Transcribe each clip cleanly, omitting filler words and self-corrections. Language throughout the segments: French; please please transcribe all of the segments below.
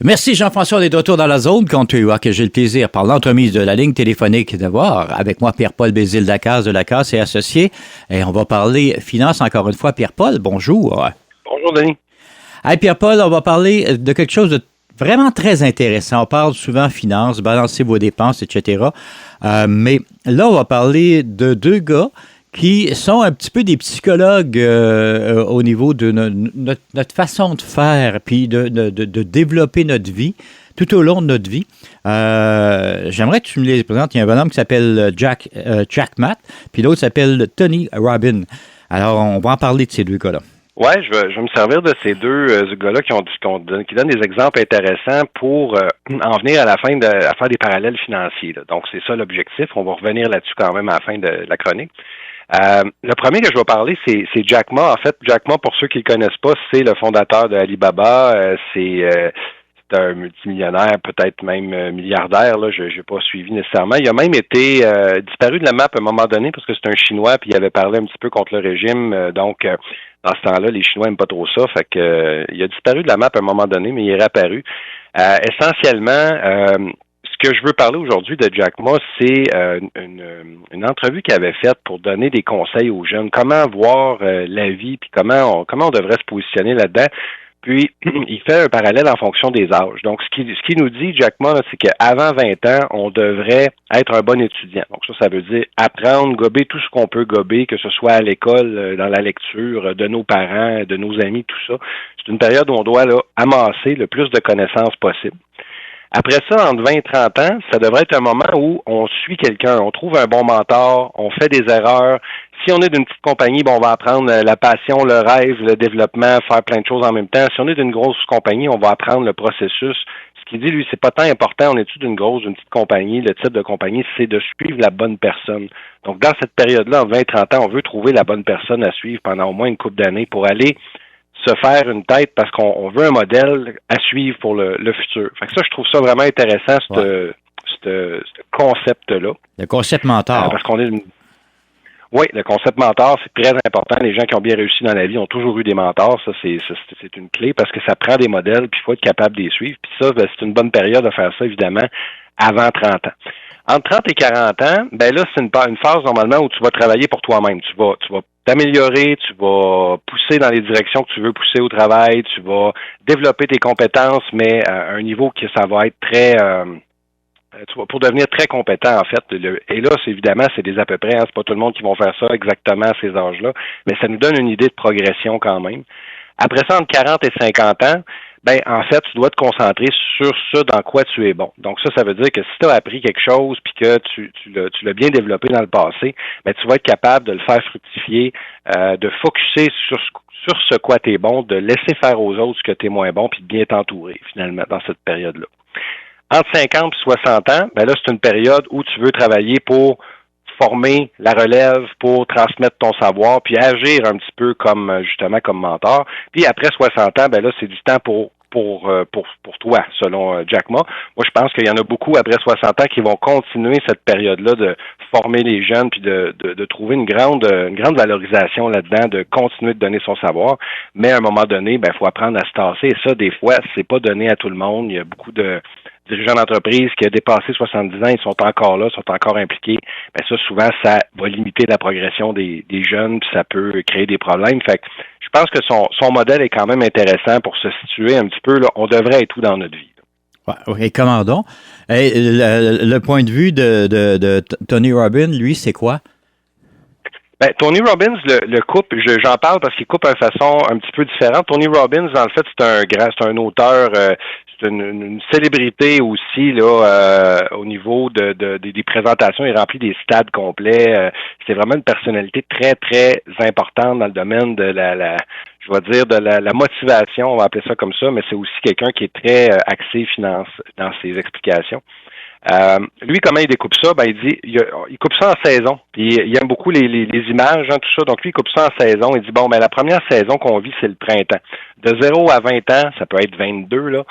Merci Jean-François, on est de retour dans la zone Country Rock et j'ai le plaisir, par l'entremise de la ligne téléphonique, d'avoir avec moi Pierre-Paul Bézile-Lacasse de Lacasse et Associés. Et on va parler finance encore une fois. Pierre-Paul, bonjour. Bonjour Denis. Hey Pierre-Paul, on va parler de quelque chose de vraiment très intéressant. On parle souvent finance, balancer vos dépenses, etc. Mais là, on va parler de deux gars qui sont un petit peu des psychologues au niveau de notre façon de faire, puis de développer notre vie, tout au long de notre vie. J'aimerais que tu me les présentes. Il y a un bonhomme qui s'appelle Jack Matt, puis l'autre s'appelle Tony Robbins. Alors, on va en parler de ces deux gars-là. Oui, je vais me servir de ces deux gars-là qui donnent des exemples intéressants pour en venir à la fin à faire des parallèles financiers. Là. Donc, c'est ça l'objectif. On va revenir là-dessus quand même à la fin de la chronique. Le premier que je vais parler, c'est Jack Ma. En fait, Jack Ma, pour ceux qui ne le connaissent pas, c'est le fondateur de Alibaba. C'est un multimillionnaire, peut-être même milliardaire. Là, je n'ai pas suivi nécessairement. Il a même été disparu de la map à un moment donné parce que c'est un Chinois, puis il avait parlé un petit peu contre le régime. Donc, dans ce temps-là, les Chinois n'aiment pas trop ça. Fait que il a disparu de la map à un moment donné, mais il est réapparu. Essentiellement, ce que je veux parler aujourd'hui de Jack Ma, c'est une entrevue qu'il avait faite pour donner des conseils aux jeunes, comment voir la vie, puis comment on devrait se positionner là-dedans. Puis, il fait un parallèle en fonction des âges. Donc, ce qui nous dit, Jack Ma, c'est qu'avant 20 ans, on devrait être un bon étudiant. Donc, ça veut dire apprendre, gober tout ce qu'on peut gober, que ce soit à l'école, dans la lecture, de nos parents, de nos amis, tout ça. C'est une période où on doit là, amasser le plus de connaissances possible. Après ça, entre 20 et 30 ans, ça devrait être un moment où on suit quelqu'un, on trouve un bon mentor, on fait des erreurs. Si on est d'une petite compagnie, on va apprendre la passion, le rêve, le développement, faire plein de choses en même temps. Si on est d'une grosse compagnie, on va apprendre le processus. Ce qu'il dit, lui, c'est pas tant important, on est-tu d'une grosse, d'une petite compagnie, le type de compagnie, c'est de suivre la bonne personne. Donc, dans cette période-là, en 20 et 30 ans, on veut trouver la bonne personne à suivre pendant au moins une couple d'années pour aller se faire une tête parce qu'on veut un modèle à suivre pour le futur. Fait que ça, je trouve ça vraiment intéressant, ce concept-là. Le concept mentor. Parce qu'on est Oui, le concept mentor, c'est très important. Les gens qui ont bien réussi dans la vie ont toujours eu des mentors. Ça, c'est une clé parce que ça prend des modèles, puis il faut être capable de les suivre. Puis ça, c'est une bonne période de faire ça, évidemment, avant 30 ans. Entre 30 et 40 ans, là, c'est une phase normalement où tu vas travailler pour toi-même. Tu vas t'améliorer, tu vas pousser dans les directions que tu veux pousser au travail, tu vas développer tes compétences, mais à un niveau que ça va être très pour devenir très compétent, en fait. Et là, évidemment, c'est des à peu près, c'est pas tout le monde qui va faire ça exactement à ces âges-là, mais ça nous donne une idée de progression quand même. Après ça, entre 40 et 50 ans, en fait, tu dois te concentrer sur ce dans quoi tu es bon. Donc ça veut dire que si tu as appris quelque chose puis que tu l'as bien développé dans le passé, tu vas être capable de le faire fructifier, de focusser sur ce quoi tu es bon, de laisser faire aux autres ce que tu es moins bon puis de bien t'entourer, finalement, dans cette période-là. Entre 50 et 60 ans, là, c'est une période où tu veux travailler pour former la relève, pour transmettre ton savoir, puis agir un petit peu justement comme mentor. Puis après 60 ans, là, c'est du temps pour toi, selon Jack Ma. Moi, je pense qu'il y en a beaucoup après 60 ans qui vont continuer cette période-là de former les jeunes, puis de trouver une grande valorisation là-dedans, de continuer de donner son savoir. Mais à un moment donné, il faut apprendre à se tasser. Et ça, des fois, c'est pas donné à tout le monde. Il y a beaucoup de dirigeants d'entreprise qui a dépassé 70 ans, ils sont encore là, sont encore impliqués. Ça, souvent, ça va limiter la progression des jeunes, puis ça peut créer des problèmes. Fait que je pense que son modèle est quand même intéressant pour se situer un petit peu. Là, on devrait être où dans notre vie? Et comment donc? Le point de vue de Tony Robbins, lui, c'est quoi? Tony Robbins, le coupe, j'en parle parce qu'il coupe de façon un petit peu différente. Tony Robbins, en fait, c'est un auteur, c'est une célébrité aussi là au niveau des présentations. Il remplit des stades complets. C'est vraiment une personnalité très très importante dans le domaine de la motivation. On va appeler ça comme ça, mais c'est aussi quelqu'un qui est très axé finance dans ses explications. Lui, comment il découpe ça? Il dit, il coupe ça en saison. Puis il aime beaucoup les images, tout ça. Donc lui, il coupe ça en saison. Il dit, la première saison qu'on vit, c'est le printemps. De 0 à 20 ans, ça peut être 22, là.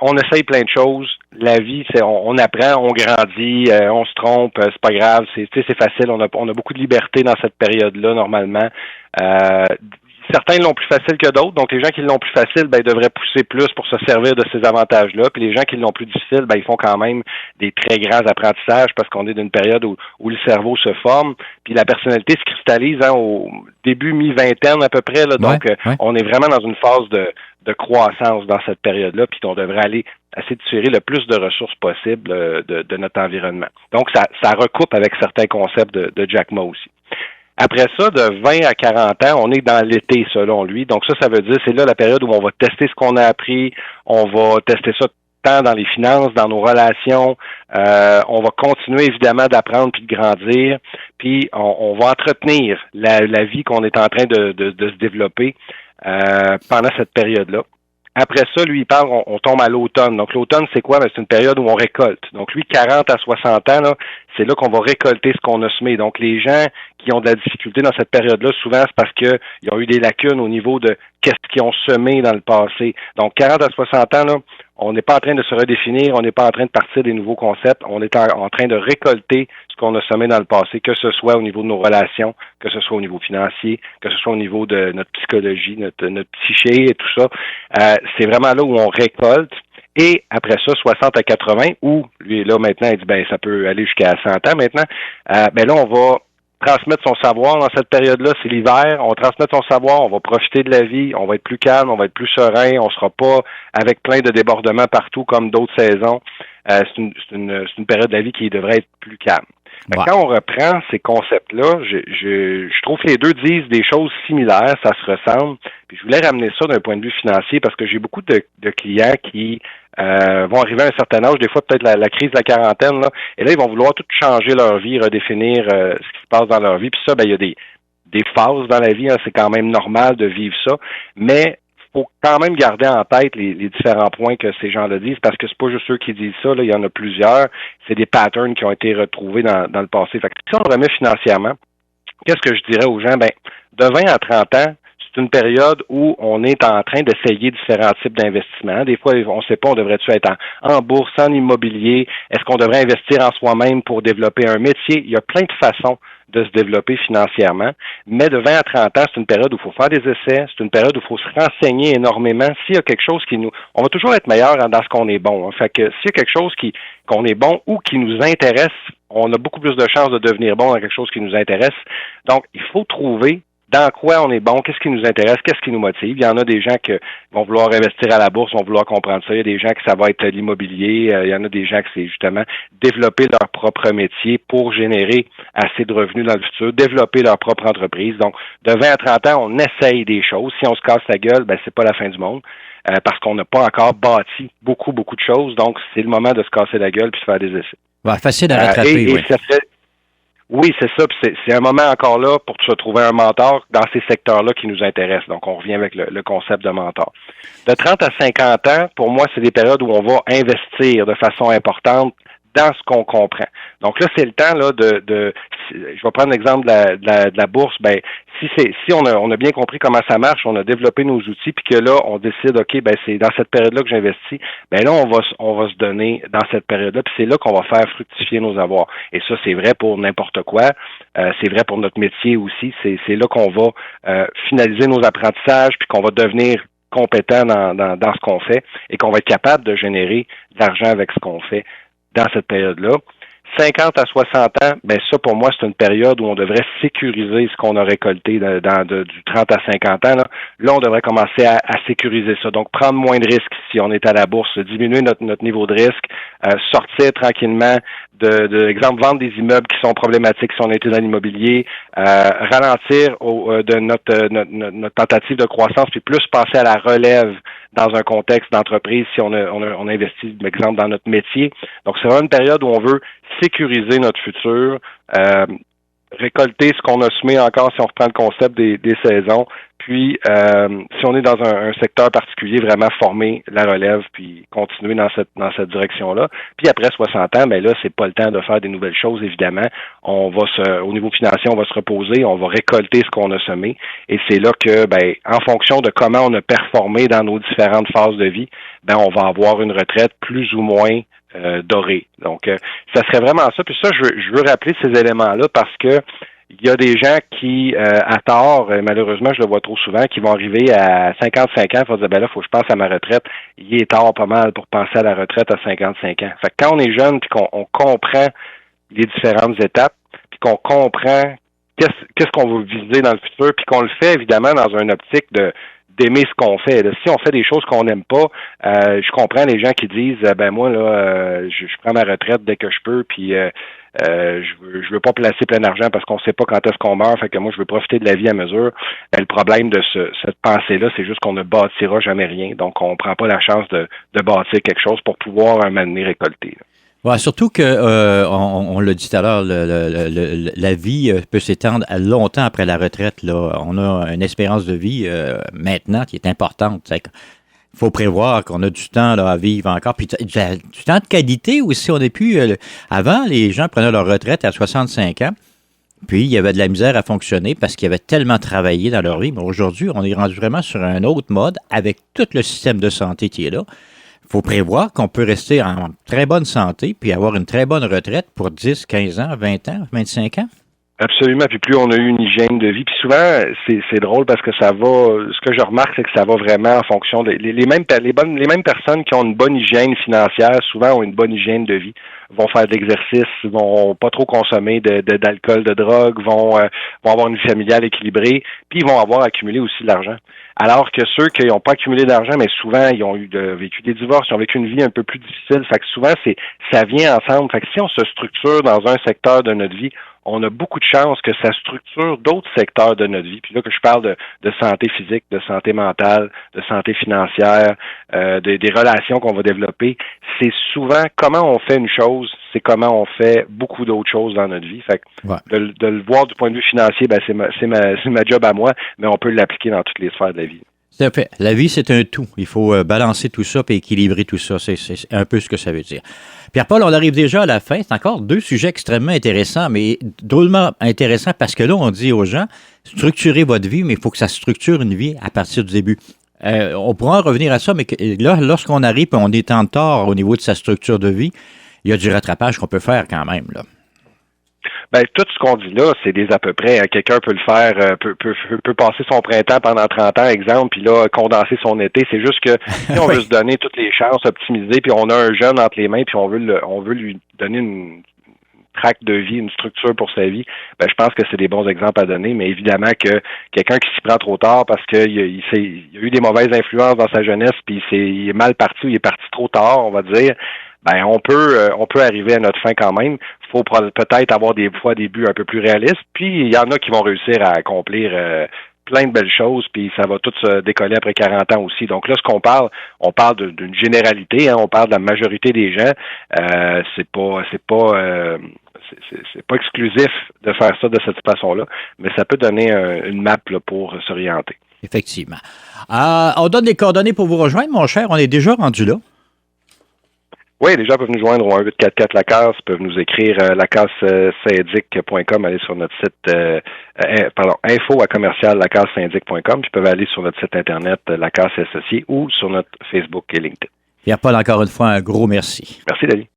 On essaye plein de choses. La vie, on apprend, on grandit, on se trompe, c'est pas grave, c'est facile. On a beaucoup de liberté dans cette période-là, normalement. certains l'ont plus facile que d'autres. Donc, les gens qui l'ont plus facile, ben, ils devraient pousser plus pour se servir de ces avantages-là. Puis les gens qui l'ont plus difficile, ben, ils font quand même des très grands apprentissages parce qu'on est d'une période où le cerveau se forme. Puis la personnalité se cristallise au début mi-vingtaine à peu près. Là. Donc, on est vraiment dans une phase de croissance dans cette période-là. Puis on devrait aller essayer de tirer le plus de ressources possible de notre environnement. Donc, ça recoupe avec certains concepts de Jack Ma aussi. Après ça, de 20 à 40 ans, on est dans l'été, selon lui. Donc ça veut dire c'est là la période où on va tester ce qu'on a appris, on va tester ça tant dans les finances, dans nos relations, on va continuer évidemment d'apprendre puis de grandir, puis on va entretenir la vie qu'on est en train de se développer pendant cette période-là. Après ça, lui, il parle, on tombe à l'automne. Donc, l'automne, c'est quoi? Ben, c'est une période où on récolte. Donc, lui, 40 à 60 ans, là, c'est là qu'on va récolter ce qu'on a semé. Donc, les gens qui ont de la difficulté dans cette période-là, souvent, c'est parce qu'ils ont eu des lacunes au niveau de qu'est-ce qu'ils ont semé dans le passé. Donc, 40 à 60 ans, là, on n'est pas en train de se redéfinir, on n'est pas en train de partir des nouveaux concepts, on est en train de récolter ce qu'on a semé dans le passé, que ce soit au niveau de nos relations, que ce soit au niveau financier, que ce soit au niveau de notre psychologie, notre psyché et tout ça. C'est vraiment là où on récolte. Et après ça, 60 à 80, où lui, là, maintenant, il dit, ben, ça peut aller jusqu'à 100 ans maintenant. Ben là, on va transmettre son savoir dans cette période-là, c'est l'hiver, on va transmettre son savoir, on va profiter de la vie, on va être plus calme, on va être plus serein, on sera pas avec plein de débordements partout comme d'autres saisons. C'est une période de la vie qui devrait être plus calme. Wow. Quand on reprend ces concepts-là, je trouve que les deux disent des choses similaires, ça se ressemble. Puis je voulais ramener ça d'un point de vue financier parce que j'ai beaucoup de clients qui vont arriver à un certain âge, des fois peut-être la crise de la quarantaine, là, et là, ils vont vouloir tout changer leur vie, redéfinir ce qui se passe dans leur vie. Puis ça, ben il y a des phases dans la vie, hein, c'est quand même normal de vivre ça, mais faut quand même garder en tête les différents points que ces gens-là disent, parce que c'est pas juste eux qui disent ça, là, il y en a plusieurs. C'est des patterns qui ont été retrouvés dans le passé. Fait que si on le remet financièrement, qu'est-ce que je dirais aux gens? Ben, de 20 à 30 ans, c'est une période où on est en train d'essayer différents types d'investissements. Des fois, on ne sait pas, on devrait-tu être en bourse, en immobilier? Est-ce qu'on devrait investir en soi-même pour développer un métier? Il y a plein de façons de se développer financièrement. Mais de 20 à 30 ans, c'est une période où il faut faire des essais, c'est une période où il faut se renseigner énormément. S'il y a quelque chose on va toujours être meilleur dans ce qu'on est bon. Hein. Fait que s'il y a quelque chose qu'on est bon ou qui nous intéresse, on a beaucoup plus de chances de devenir bon dans quelque chose qui nous intéresse. Donc, il faut trouver dans quoi on est bon, qu'est-ce qui nous intéresse, qu'est-ce qui nous motive. Il y en a des gens qui vont vouloir investir à la bourse, vont vouloir comprendre ça. Il y a des gens que ça va être l'immobilier. Il y en a des gens que c'est justement développer leur propre métier pour générer assez de revenus dans le futur, développer leur propre entreprise. Donc, de 20 à 30 ans, on essaye des choses. Si on se casse la gueule, ben c'est pas la fin du monde. Parce qu'on n'a pas encore bâti beaucoup de choses. Donc, c'est le moment de se casser la gueule puis de faire des essais. Ouais, facile à rattraper, oui. Oui, c'est ça. Puis c'est un moment encore là pour se trouver un mentor dans ces secteurs-là qui nous intéressent. Donc, on revient avec le concept de mentor. De 30 à 50 ans, pour moi, c'est des périodes où on va investir de façon importante dans ce qu'on comprend. Donc là, c'est le temps là je vais prendre l'exemple de la bourse. Ben, si on a bien compris comment ça marche, on a développé nos outils, puis que là, on décide, OK, ben c'est dans cette période-là que j'investis, ben là, on va se donner dans cette période-là, puis c'est là qu'on va faire fructifier nos avoirs. Et ça, c'est vrai pour n'importe quoi. C'est vrai pour notre métier aussi. C'est là qu'on va finaliser nos apprentissages, puis qu'on va devenir compétent dans ce qu'on fait et qu'on va être capable de générer de l'argent avec ce qu'on fait dans cette période-là. 50 à 60 ans, ben ça, pour moi, c'est une période où on devrait sécuriser ce qu'on a récolté du 30 à 50 ans. Là, on devrait commencer à sécuriser ça. Donc, prendre moins de risques si on est à la bourse, diminuer notre niveau de risque, sortir tranquillement exemple, vendre des immeubles qui sont problématiques si on était dans l'immobilier, ralentir de notre tentative de croissance, puis plus passer à la relève dans un contexte d'entreprise si on investit, par exemple, dans notre métier. Donc, c'est vraiment une période où on veut sécuriser notre futur, récolter ce qu'on a semé encore si on reprend le concept des saisons, puis si on est dans un secteur particulier, vraiment former la relève, puis continuer dans cette direction-là. Puis après 60 ans, ben là, c'est pas le temps de faire des nouvelles choses, évidemment. Au niveau financier, on va se reposer, on va récolter ce qu'on a semé, et c'est là que, ben, en fonction de comment on a performé dans nos différentes phases de vie, ben, on va avoir une retraite plus ou moins dorée. Donc, ça serait vraiment ça. Puis ça, je veux rappeler ces éléments-là parce que il y a des gens qui, à tort, malheureusement, je le vois trop souvent, qui vont arriver à 55 ans, il faut dire, ben là, faut que je pense à ma retraite. Il est tard pas mal pour penser à la retraite à 55 ans. Fait que quand on est jeune, puis qu'on comprend les différentes étapes, puis qu'on comprend qu'est-ce qu'on veut viser dans le futur, puis qu'on le fait évidemment dans une optique d'aimer ce qu'on fait. Là, si on fait des choses qu'on n'aime pas, je comprends les gens qui disent ben moi là je prends ma retraite dès que je peux, puis je veux pas placer plein d'argent parce qu'on sait pas quand est-ce qu'on meurt, fait que moi je veux profiter de la vie à mesure. Le problème de cette pensée-là, c'est juste qu'on ne bâtira jamais rien, donc on prend pas la chance de bâtir quelque chose pour pouvoir un moment donné récolter. Là. Ouais, surtout que, on l'a dit tout à l'heure, la vie peut s'étendre à longtemps après la retraite. Là. On a une espérance de vie maintenant qui est importante. Il faut prévoir qu'on a du temps là, à vivre encore. Puis du temps de qualité aussi. On est plus. Avant, les gens prenaient leur retraite à 65 ans. Puis il y avait de la misère à fonctionner parce qu'ils avaient tellement travaillé dans leur vie. Mais aujourd'hui, on est rendu vraiment sur un autre mode avec tout le système de santé qui est là. Il faut prévoir qu'on peut rester en très bonne santé puis avoir une très bonne retraite pour 10, 15 ans, 20 ans, 25 ans. Absolument. Puis plus on a eu une hygiène de vie. Puis souvent, c'est drôle parce que ça va. Ce que je remarque, c'est que ça va vraiment en fonction de les mêmes personnes qui ont une bonne hygiène financière, souvent ont une bonne hygiène de vie, vont faire de l'exercice, vont pas trop consommer d'alcool, de drogue, vont avoir une vie familiale équilibrée, puis ils vont avoir accumulé aussi de l'argent. Alors que ceux qui n'ont pas accumulé d'argent, mais souvent, ils ont vécu des divorces, ils ont vécu une vie un peu plus difficile. Fait que souvent, ça vient ensemble. Fait que si on se structure dans un secteur de notre vie, on a beaucoup de chances que ça structure d'autres secteurs de notre vie. Puis là, que je parle de santé physique, de santé mentale, de santé financière, des relations qu'on va développer, c'est souvent comment on fait une chose, c'est comment on fait beaucoup d'autres choses dans notre vie. Fait que de le voir du point de vue financier, ben c'est ma job à moi, mais on peut l'appliquer dans toutes les sphères de la vie. Tout à fait. La vie, c'est un tout. Il faut balancer tout ça et équilibrer tout ça. C'est un peu ce que ça veut dire. Pierre-Paul, on arrive déjà à la fin. C'est encore deux sujets extrêmement intéressants, mais drôlement intéressants parce que là, on dit aux gens, structurez votre vie, mais il faut que ça structure une vie à partir du début. On pourra en revenir à ça, mais là, lorsqu'on arrive et on est en retard au niveau de sa structure de vie, il y a du rattrapage qu'on peut faire quand même, là. Ben, tout ce qu'on dit là, c'est des à peu près. Quelqu'un peut le faire, peut passer son printemps pendant 30 ans, exemple, puis là, condenser son été. C'est juste que si on veut se donner toutes les chances, optimiser, puis on a un jeune entre les mains, puis on veut lui donner une traque de vie, une structure pour sa vie, ben, je pense que c'est des bons exemples à donner, mais évidemment que quelqu'un qui s'y prend trop tard parce qu'il y a eu des mauvaises influences dans sa jeunesse, puis il est mal parti ou il est parti trop tard, on va dire, ben on peut arriver à notre fin quand même. Il faut peut-être avoir des fois des buts un peu plus réalistes, puis il y en a qui vont réussir à accomplir plein de belles choses, puis ça va tout se décoller après 40 ans aussi. Donc là, on parle d'une généralité, hein, on parle de la majorité des gens. C'est pas exclusif de faire ça de cette façon-là, mais ça peut donner une map là, pour s'orienter. Effectivement. On donne des coordonnées pour vous rejoindre, mon cher. On est déjà rendu là. Oui, les gens peuvent nous joindre au 1-844-LACASSE, peuvent nous écrire lacassesyndic.com, aller sur notre site, info@lacasseSyndic.com, puis peuvent aller sur notre site internet La Casse Associée ou sur notre Facebook et LinkedIn. Pierre-Paul, encore une fois, un gros merci. Merci, Denis.